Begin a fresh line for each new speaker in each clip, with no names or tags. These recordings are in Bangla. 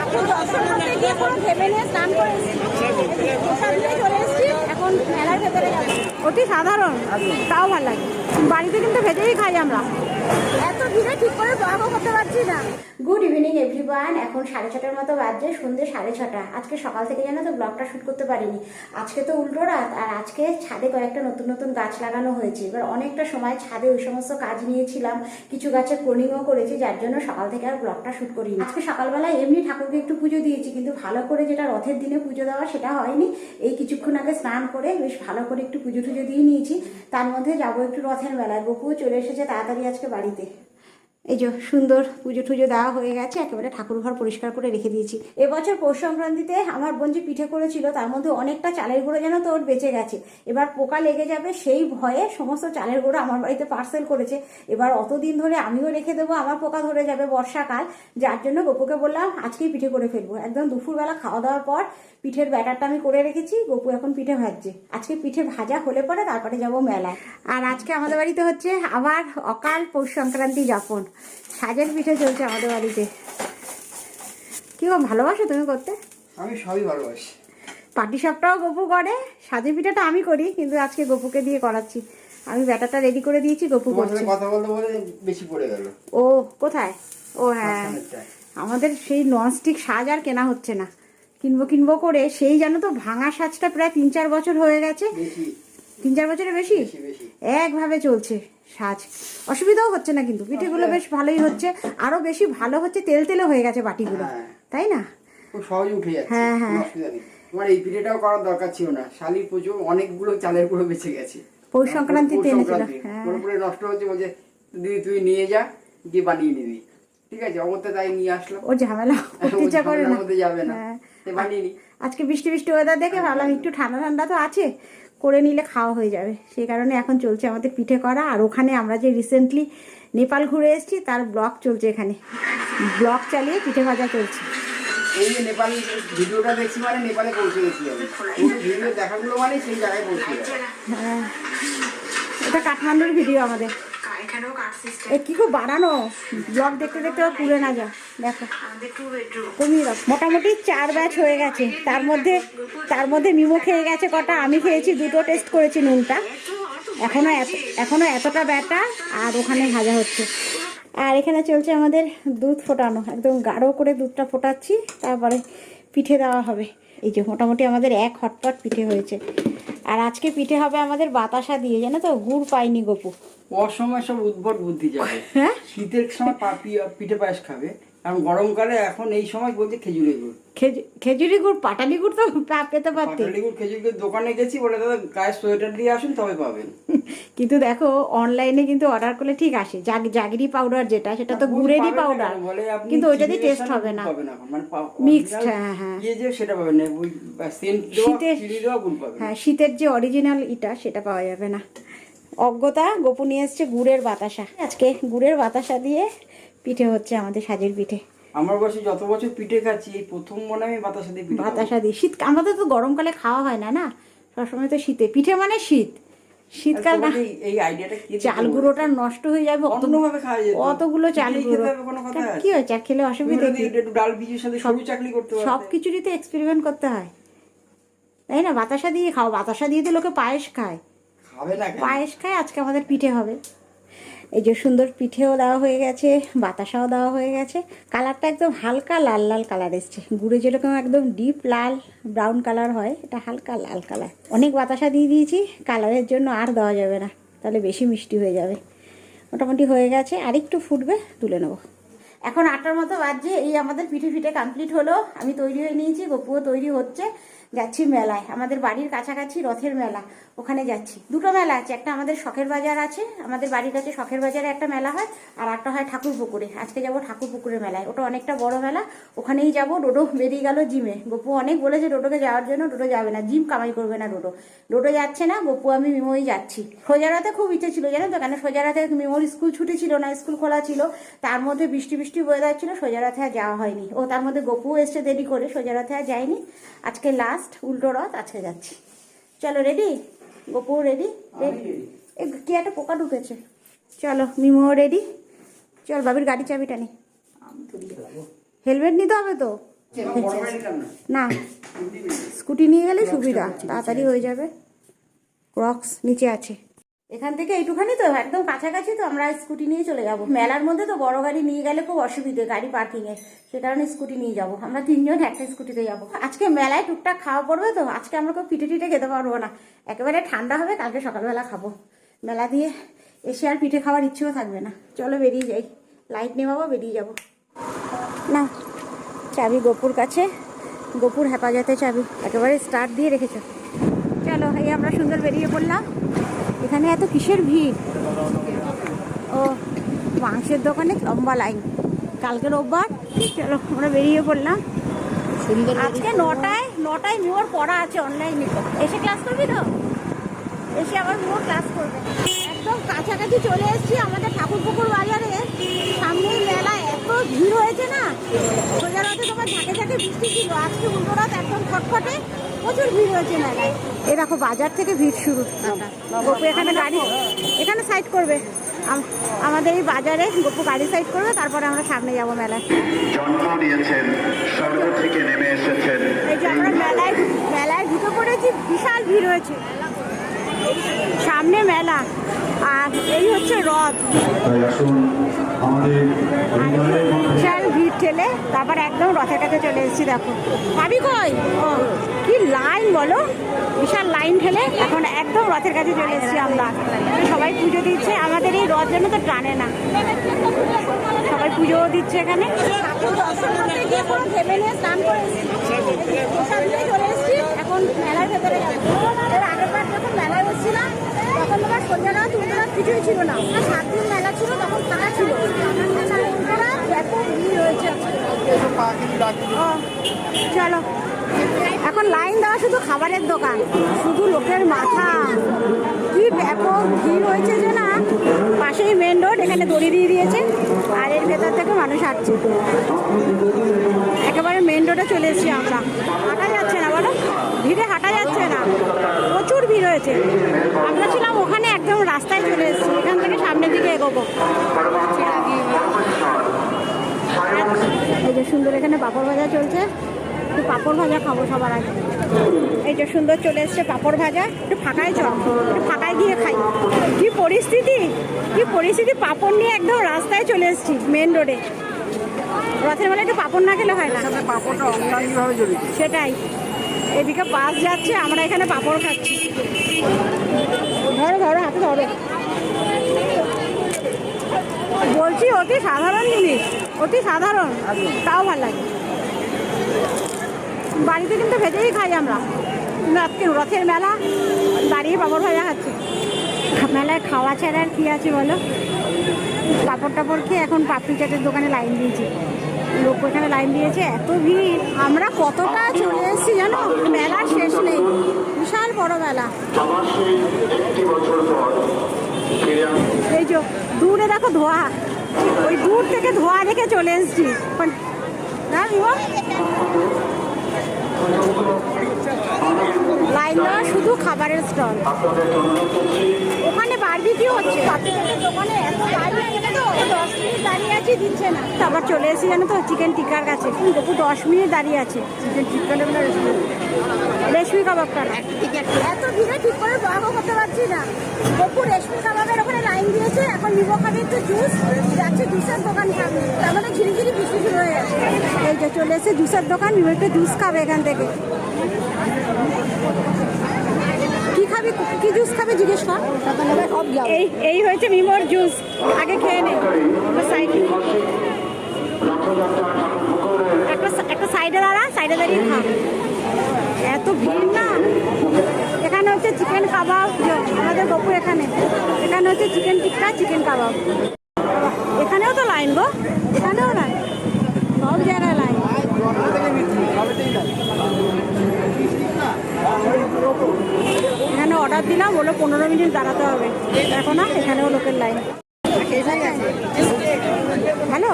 ঠাকুর দর্শন করতে গিয়ে পুরো ভেবে নিয়ে স্নান করে চলে এসেছি। এখন মেলার ভেতরে যাবো। অতি সাধারণ, তাও ভালো লাগে। বাড়িতে কিন্তু ভেজেই খাই আমরা, এত ভিড়ে ঠিক করে ব্লগও করতে পারছি না। Good evening everyone. এখন 6:30টার মতো বাজছে, সন্ধ্যে 6:30। আজকে সকাল থেকে জানো তো ব্লগটা শ্যুট করতে পারিনি। আজকে তো উল্টো রাত, আর আজকে ছাদে কয়েকটা নতুন নতুন গাছ লাগানো হয়েছে। এবার অনেকটা সময় ছাদে ওই সমস্ত কাজ নিয়েছিলাম, কিছু গাছের প্রুনিংও করেছি, যার জন্য সকাল থেকে আর ব্লগটা শ্যুট করিনি। আজকে সকালবেলা এমনি ঠাকুরকে একটু পুজো দিয়েছি, কিন্তু ভালো করে যেটা রথের দিনে পুজো দেওয়া সেটা হয়নি। এই কিছুক্ষণ আগে স্নান করে বেশ ভালো করে একটু পুজো টুজো দিয়ে নিয়েছি। তার মধ্যে যাবো একটু রথের মেলায়। বকুও চলে এসেছে তাড়াতাড়ি আজকে বাড়িতে। এই যে সুন্দর পুজো টুজো দেওয়া হয়ে গেছে, একেবারে ঠাকুর ঘর পরিষ্কার করে রেখে দিয়েছি। এবছর পৌষ সংক্রান্তিতে আমার বোন যে পিঠে করেছিল, তার মধ্যে অনেকটা চালের গুঁড়ো যেন তো ওর বেঁচে গেছে। এবার পোকা লেগে যাবে সেই ভয়ে সমস্ত চালের গুঁড়ো আমার বাড়িতে পার্সেল করেছে। এবার অতদিন ধরে আমিও রেখে দেবো, আমার পোকা ধরে যাবে বর্ষাকাল, যার জন্য গপুকে বললাম আজকেই পিঠে করে ফেলবো। একদম দুপুরবেলা খাওয়া দাওয়ার পর পিঠের ব্যাটারটা আমি করে রেখেছি, গপু এখন পিঠে ভাজছে। আজকে পিঠে ভাজা হলে পরে তারপরে যাবো মেলায়। আর আজকে আমাদের বাড়িতে হচ্ছে আবার অকাল পৌষ সংক্রান্তি যাপন। সাজের পিঠে চলছে আমাদের বাড়িতে। কি ভালোবাসো তুমি করতে?
আমি সবই ভালোবাসি।
পাটি সাপটাও গপু করে, সাজের পিঠাটা আমি করি, কিন্তু আজকে গপুকে দিয়ে করাচ্ছি। আমি ব্যাটারটা রেডি করে দিয়েছি, গপু করছে।
কথা বলতে বলে বেশি পড়ে গেল।
ও কোথায়? ও হ্যাঁ, আমাদের সেই ননস্টিক সাজ আর কেনা হচ্ছে না, কিনবো করে সেই জানো তো ভাঙা সাজটা প্রায় 3-4 বছর হয়ে গেছে। 3-4 বছরের বেশি একভাবে চলছে সাজ। অসুবিধাও হচ্ছে না, কিন্তু পিঠেগুলো বেশ ভালোই হচ্ছে। আরো বেশি ভালো হচ্ছে, তেল তেলে হয়ে গেছে বাটিগুলো, তাই না?
খুব সহজে উঠে যাচ্ছে।
হ্যাঁ হ্যাঁ,
তোমার এই পিঠেটাও করার দরকার ছিল না। শালির পুজো অনেকগুলো চালের গুঁড়ো বেঁচে গেছে।
পৌষ সংক্রান্তিতে এনেছিল,
পুরোপুরি নষ্ট হচ্ছে। বলছে দিদি তুই নিয়ে যা, গিয়ে বানিয়ে নিবি। ঠিক আছে, অমতে তাই নিয়ে আসলাম।
ও ঝামেলা ইচ্ছা করে না,
যাবে না, বানিয়ে নি।
আজকে বৃষ্টি বৃষ্টি ওয়েদার দেখে ভাবলাম একটু ঠান্ডা ঠান্ডা তো আছে, করে নিলে খাওয়া হয়ে যাবে। সেই কারণে এখন চলছে আমাদের পিঠে করা। আর ওখানে আমরা যে রিসেন্টলি নেপাল ঘুরে এসেছি, তার ব্লগ চলছে, এখানে ব্লগ চালিয়ে পিঠে ভাজা চলছে।
এই যে নেপাল ভিডিওটা দেখছি মানে নেপালে পৌঁছে গেছি আমি। ভিডিও দেখাগুলো মানে সেই জায়গায় পৌঁছে গেছে।
হ্যাঁ, এটা কাঠমান্ডুর ভিডিও আমাদের। কি খুব বাড়ানো ব্লগ দেখতে দেখতে পুরে না যা। দেখো কমিয়ে রাখ। মোটামুটি 4 ব্যাচ হয়ে গেছে। তার মধ্যে মিমো খেয়ে গেছে কটা, আমি খেয়েছি 2টো, টেস্ট করেছি নুনটা। এখনো এতটা ব্যাটা, আর ওখানে ভাজা হচ্ছে। আর এখানে চলছে আমাদের দুধ ফোটানো, একদম গাঢ় করে দুধটা ফোটাচ্ছি, তারপরে পিঠে দেওয়া হবে। এই যে মোটামুটি আমাদের এক হটপট পিঠে হয়েছে। আর আজকে পিঠে হবে আমাদের বাতাসা দিয়ে, জানো তো? গুড় পাইনি গপু।
অসময় সব উদ্ভট বুদ্ধি যাবে।
হ্যাঁ,
শীতের সময় পিঠে পায়েস খাবে, কারণ গরমকালে এখন এই সময় বলছে খেজুরি গুড়।
খেজুরি গুড়, পাটালি গুড় তো পেতে পারতে।
পাটালি গুড়, খেজুরি গুড় দোকানে গেছি, বলে দাদা গায়ে সোয়েটার দিয়ে আসুন তবে পাবেন।
কিন্তু দেখো অনলাইনে কিন্তু অর্ডার করলে ঠিক আসে। জাগরি পাউডার যেটা, সেটা তো গুড়েরই পাউডার, কিন্তু ওইটা দিয়ে টেস্ট হবে না, মিক্সড। হ্যাঁ হ্যাঁ,
সেটা পাবেন না।
হ্যাঁ, শীতের যে অরিজিনাল ইটা সেটা পাওয়া যাবে না। অজ্ঞতা গপু নিয়ে এসছে গুড়ের বাতাসা। আজকে গুড়ের বাতাসা দিয়ে পিঠে হচ্ছে আমাদের সাজের পিঠে।
আমার বয়সে যত বছর পিঠে খাচ্ছি, এই প্রথম মনে হয় বাতাসা দিয়ে
শীত। আমাদের তো গরমকালে খাওয়া হয় না, না সবসময় তো শীতে পিঠে মানে শীতকাল না।
এই আইডিয়াটা কি?
চাল গুঁড়োটা নষ্ট হয়ে যাবে,
অন্যভাবে খাওয়া যেত।
অতগুলো চাল গুঁড়ো কি হয়েছে, আর খেলে অসুবিধা কি?
ডাল ভিজিয়ে সাথে সরু চাকলি করতে হবে।
সবকিছুরই তো এক্সপেরিমেন্ট করতে হয়, তাই না? বাতাসা দিয়ে খাও, বাতাসা দিয়ে তো লোকে পায়েস খায়, পায়েস খায়। আজকে আমাদের পিঠে হবে। এই যে সুন্দর পিঠেও দেওয়া হয়ে গেছে, বাতাসাও দেওয়া হয়ে গেছে। কালারটা একদম হালকা লাল লাল কালার এসছে। গুড়ে যেরকম একদম ডিপ লাল ব্রাউন কালার হয়, এটা হালকা লাল কালার। অনেক বাতাসা দিয়ে দিয়েছি, কালারের জন্য আর দেওয়া যাবে না, তাহলে বেশি মিষ্টি হয়ে যাবে। মোটামুটি হয়ে গেছে, আর একটু ফুটবে, তুলে নেবো। এখন 8টার মতো বাজছে। এই আমাদের পিঠে কমপ্লিট হলো। আমি তৈরি হয়ে নিয়েছি, গপুও তৈরি হচ্ছে। যাচ্ছি মেলায়, আমাদের বাড়ির কাছাকাছি রথের মেলা, ওখানে যাচ্ছি। 2টো মেলা আছে, একটা আমাদের শখের বাজার আছে, আমাদের বাড়ির কাছে শখের বাজারে একটা মেলা হয়, আর একটা হয় ঠাকুর পুকুরে। আজকে যাবো ঠাকুর পুকুরের মেলায়, ওটা অনেকটা বড় মেলা, ওখানেই যাবো। ডোডো বেরিয়ে গেল জিমে। গপু অনেক বলেছে ডোডোকে যাওয়ার জন্য, ডোডো যাবে না, জিম কামাই করবে না ডোডো যাচ্ছে না। গপু আমি মিমোই যাচ্ছি। সোজারাতে খুব ইচ্ছে ছিল, জানো তো, কেন সোজারাতে মিমোর স্কুল ছুটি ছিল না, স্কুল খোলা ছিল, তার মধ্যে বৃষ্টি ওয়েদার ছিল, সোজারাতে আর যাওয়া হয়নি। ও তার মধ্যে গপু এসছে দেরি করে, সোজারাতে আর যায়নি। আজকে লাস্ট উল্টো রথ, আজকে যাচ্ছি। চলো রেডি? গপু রেডি? কি একটা পোকা ঢুকেছে। চলো মিমো রেডি, চল বাবির গাড়ি চাবিটা নি। হেলমেট নিতে হবে তো,
বড় গাড়ি নিলাম না।
না, স্কুটি নিয়ে গেলে সুবিধা, তাড়াতাড়ি হয়ে যাবে। ক্রক্স নিচে আছে, এখান থেকে এইটুখানি তো একদম কাছাকাছি, তো আমরা স্কুটি নিয়ে চলে যাব। মেলার মধ্যে তো বড় গাড়ি নিয়ে গেলে খুব অসুবিধে গাড়ি পার্কিং এ, সে কারণে স্কুটি নিয়ে যাব। আমরা তিনজন একটা স্কুটিতে যাব। আজকে মেলায় টুকটাক খাওয়া পড়বে তো, আজকে আমরা কেউ পিঠে টিঠে খেতে পারবো না, একেবারে ঠান্ডা হবে, কালকে সকালবেলা খাবো। মেলা দিয়ে এসে আর পিঠে খাওয়ার ইচ্ছেও থাকবে না। চলো বেরিয়ে যাই, লাইট নেবাবো, বেরিয়ে যাব। না, চাবি গোপুর কাছে, গোপুর হেফাজতে চাবি, একেবারে স্টার্ট দিয়ে রেখেছো। চলো, এই আমরা সুন্দর বেরিয়ে পড়লাম। এখানে এত কিসের ভিড়? ও, মাংসের দোকানে লম্বা লাইন, কালকে রোববার। চলো আমরা বেরিয়ে পড়লাম। আজকে নটায় মিওর পড়া আছে অনলাইনে, এসে ক্লাস করবি তো? এসে আবার মিওর ক্লাস করবে। একদম কাছাকাছি চলে এসেছি আমাদের ঠাকুরপুকুর বাজারে। সামনেই মেলা, এত ভিড় হয়েছে না। সোজা রাতে তোমার ঝাঁকে ঝাঁকে বৃষ্টি ছিল, আজকে উল্টো রাত একদম খটখটে, প্রচুর ভিড় হয়েছে মেলায়। এ দেখো বাজার থেকে ভিড় শুরু। গপু এখানে গাড়ি, এখানে সাইড করবে, আমাদের এই বাজারে গপু গাড়ি সাইড করবে, তারপরে আমরা সামনে যাবো মেলায়।
জন্ম নিয়েছেন, স্বর্গ থেকে নেমে এসেছেন।
এই যে আমরা মেলায় ঢুকে পড়েছি, বিশাল ভিড় হয়েছে সামনে মেলা, আর এই হচ্ছে রথ।
তাই আসুন আমাদের
বিশাল ভিড় ঠেলে তারপর একদম রথের কাছে চলে এসেছি। দেখো ভাবি কই, ও কি লাইন বলো, বিশাল লাইন ঠেলে এখন একদম রথের কাছে চলে এসেছি আমরা। সবাই পুজো দিচ্ছে, আমাদের এই রথ যেন তো টানে না, সবাই পুজোও দিচ্ছে এখানে। এখন মেলার ভেতরে যাবো। এর আগের বার যখন মেলায় বসছিলাম তখন তোমার সন্ধ্যা রাত উল্টো রাত কিছুই ছিল না, 7 দিন মেলা ছিল, তখন ফাঁকা ছিল। উল্টো রাত ব্যাপক ভিড় হয়েছে। চলো, এখন লাইন দেওয়া শুধু খাবারের দোকান, শুধু লোকের মাথা, কি ব্যাপক ভিড় হয়েছে যে না। পাশেই মেন রোড, এখানে দড়ি দিয়ে দিয়েছে, আর এর ভেতর থেকে মানুষ হাঁটছে। একেবারে মেন রোডে চলে এসেছি আমরা, হাঁটা যাচ্ছে না বলো, ভিড়ে হাঁটা যাচ্ছে না, প্রচুর ভিড় হয়েছে। আমরা ছিলাম ওখানে, একদম রাস্তায় চলে এসেছি, এখান থেকে সামনের দিকে এগোবো। এই যে সুন্দর এখানে পাঁপড় ভাজা চলছে, একটু পাঁপড় ভাজা খাবো সবার আগে। এই যে সুন্দর চলে এসছে পাঁপড় ভাজা, একটু ফাঁকায় চল, একটু ফাঁকায় গিয়ে খাই। কি পরিস্থিতি, পাঁপড় নিয়ে একদম রাস্তায় চলে এসেছি মেন রোডে। রথের মেলায় একটু পাঁপড় না খেলে হয় না,
পাঁপড়টা অনলাইনভাবে জড়িত।
সেটাই, এদিকে বাস যাচ্ছে, আমরা এখানে পাঁপড় খাচ্ছি। ধরো ধরো, হাতে ধরো। বলছি অতি সাধারণ জিনিস, অতি সাধারণ, তাও ভালো লাগে। বাড়িতে কিন্তু ভেজেই খাই আমরা, কিন্তু আজকে রথের মেলা, দাঁড়িয়ে পাঁপড় ভাজা খাচ্ছি। মেলায় খাওয়া ছাড়া আর কী আছে বলো? পাঁপড় টাপড় খেয়ে এখন পাপড়ি চাটের দোকানে লাইন দিয়েছি, লোক ওখানে লাইন দিয়েছে, এত ভিড়। আমরা কতটা চলে এসেছি জানো, মেলার শেষ নেই, বিশাল বড় মেলা। এই যে দূরে দেখো ধোঁয়া, ওই দূর থেকে ধোঁয়া দেখে চলে এসেছি। লাইন দেওয়া শুধু খাবারের স্টল, ওখানে বারবিকিউ হচ্ছে। দোকানে এত গাড়ি আছে তো, 10 মিনিট দাঁড়িয়ে আছি, দিচ্ছে না। আবার চলে এসেছি জানো তো চিকেন টিক্কার কাছে, গপু 10 মিনিট দাঁড়িয়ে আছে। চিকেন টিক্কা নেবে না রেশমি কাবাবটা না, এত ভিড়ে ঠিক করে দোয়াও করতে পারছি না। গপু রেশমি কাবাবের ওখানে লাইন দিয়েছে, এখন নিবো খাবে একটু জুস, যাচ্ছে জুসের দোকান সামনে, তার মানে ঝিরিঝিরি বৃষ্টি শুরু হয়ে গেছে। এই যে চলে এসে জুসের দোকান, নিবো একটু জুস খাবে এখান থেকে। কি খাবি, কি জুস খাবে জিজ্ঞেস কর। এই হয়েছে মিমোর জুস, আগে খেয়ে নে। একটা সাইডে দাঁড়া, সাইডে দাঁড়িয়ে খা, এত ভিড় না। এখানে হচ্ছে চিকেন কাবাব, আমাদের গপু এখানে হচ্ছে চিকেন টিক্কা, চিকেন কাবাব। এখানেও তো লাইন গো, এখানেও লাইন, সব জায়গায় লাইন। এখানে অর্ডার দিলাম, বললো 15 মিনিট দাঁড়াতে হবে, দেখো না এখানেও লোকের লাইন। হ্যালো,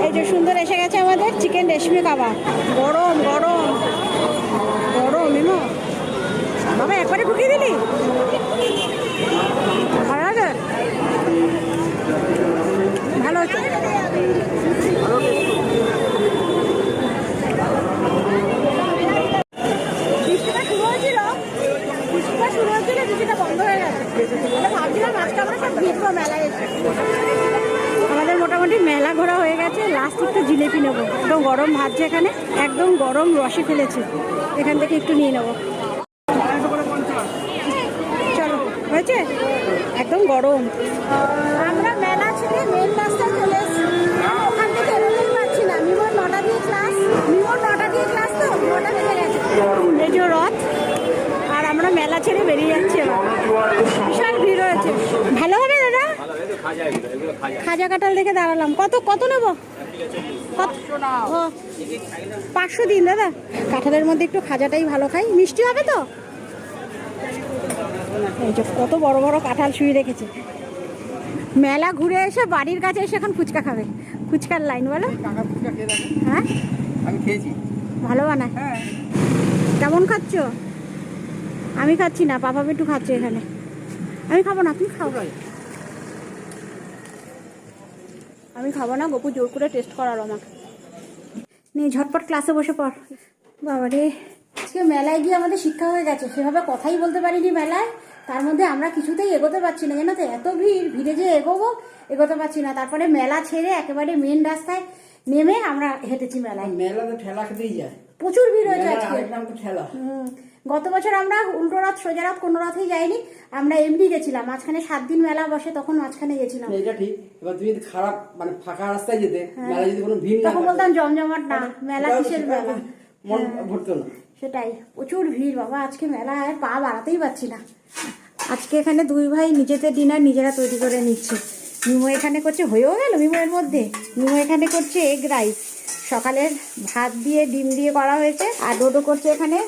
এই যে সুন্দর এসে গেছে আমাদের চিকেন রেশমি কাবাব, গরম গরম গরম। এমো বাবা একবারে ঢুকিয়ে দিলি, ভালো আছে, ভালো হচ্ছে। নেবো, একদম গরম ভাজছে এখানে, একদম গরম রসে ফেলেছে, এখান থেকে একটু নিয়ে নেবো। চলো, হয়েছে, একদম গরম। আমরা মেলা ছেড়ে মেন রাস্তায় চলে এসেছি, ওখান থেকে এরোতেই পারছি না। মিমোর 9টা দিয়ে ক্লাস, তো 9টা বেজে গেছে। এই যে রথ, আর আমরা মেলা ছেড়ে বেরিয়ে যাচ্ছি এবার। বিশাল ভিড় হয়েছে। ভালো হবে দাদা? খাজা কাঁঠাল দেখে দাঁড়ালাম। কত নেবো? ও 500 দিন দাদা। কাঁঠালের মধ্যে একটু খাজাটাই ভালো খাই। মিষ্টি হবে তো? এই যে কত বড় বড় কাঁঠাল শুয়ে রেখেছে। মেলা ঘুরে এসে বাড়ির কাছে এসে এখন ফুচকা খাবে। ফুচকার লাইন বলো। হ্যাঁ,
আমি খেয়েছি,
ভালো বানায়। কেমন খাচ্ছ? আমি খাচ্ছি না, পাপা একটু খাচ্ছে এখানে। আমি খাবো না, তুমি খাও। আমি খাবো না, গপু জোর করে টেস্ট করালো আমাকে। নিয়ে ঝটপট ক্লাসে বসে পড়। বাবারে, আজকে মেলায় গিয়ে আমাদের শিক্ষা হয়ে গেছে, সেভাবে কথাই বলতে পারিনি মেলায়। তার মধ্যে আমরা কিছুতেই এগোতে পারছি না, জানো তো, এত ভিড়ে যে এগোতে পারছি না। তারপরে মেলা ছেড়ে একেবারে মেন রাস্তায় নেমে আমরা হেঁটেছি মেলায়।
মেলা তো ঠেলা খেতেই যায়,
প্রচুর ভিড় হয়েছে আজকে।
ঠেলা।
গত বছর আমরা উল্টো রথ, সোজা রথ, কোনো রথেই যাইনি, আমরা এমনি গেছিলাম। মাঝখানে 7 দিন মেলা বসে, তখন মাঝখানে গেছিলাম।
এটা ঠিক। এবার তুমি যদি খারাপ মানে ফাঁকা রাস্তায় যেতে, মেলা যদি কোনো ভিড় না
তখন বলতাম জমজমাট না, মেলা কিসের মেলা,
মন ভরতো না।
সেটাই, প্রচুর ভিড় বাবা। আজকে মেলায় পা বাড়াতেই পারছি না। আজকে এখানে 2 ভাই নিজেদের ডিনার নিজেরা তৈরি করে নিচ্ছে। মিমো এখানে করছে, হয়েও গেল মিমোর মধ্যে। মিমো এখানে করছে এগ রাইস, সকালের ভাত দিয়ে ডিম দিয়ে করা হয়েছে। আর ডোডো করছে এখানে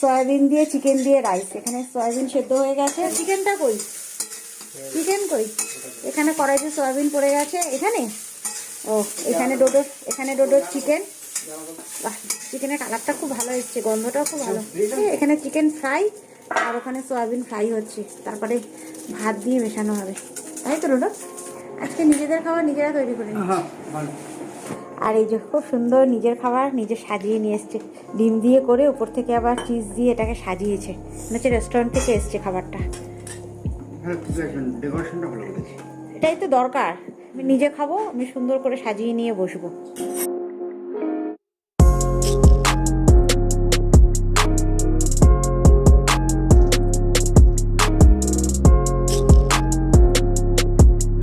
সয়াবিন দিয়ে চিকেন দিয়ে রাইস। এখানে সয়াবিন সেদ্ধ হয়ে গেছে। চিকেনটা কই? চিকেন কই? এখানে কড়াইতে সয়াবিন পড়ে গেছে। এখানে এখানে ডোডোর চিকেন। বাহ, চিকেনের কালারটা খুব ভালো এসছে, গন্ধটাও খুব ভালো। এখানে চিকেন ফ্রাই, আর ওখানে সয়াবিন ফ্রাই হচ্ছে, তারপরে ভাত দিয়ে মেশানো হবে, তাই তো ডোডো? আজকে নিজেদের খাবার নিজেরা তৈরি করে নিচ্ছি। আর এই যে খুব সুন্দর নিজের খাবার নিজে সাজিয়ে নিয়ে এসছে, ডিম দিয়ে করে উপর থেকে আবার চিজ দিয়ে এটাকে সাজিয়েছে। মনে হচ্ছে রেস্টুরেন্ট থেকে এসছে খাবারটা।
ডেকোরেশনটা ভালো করেছে।
এটাই তো দরকার। আমি নিজে খাবো, আমি সুন্দর করে সাজিয়ে নিয়ে বসবো।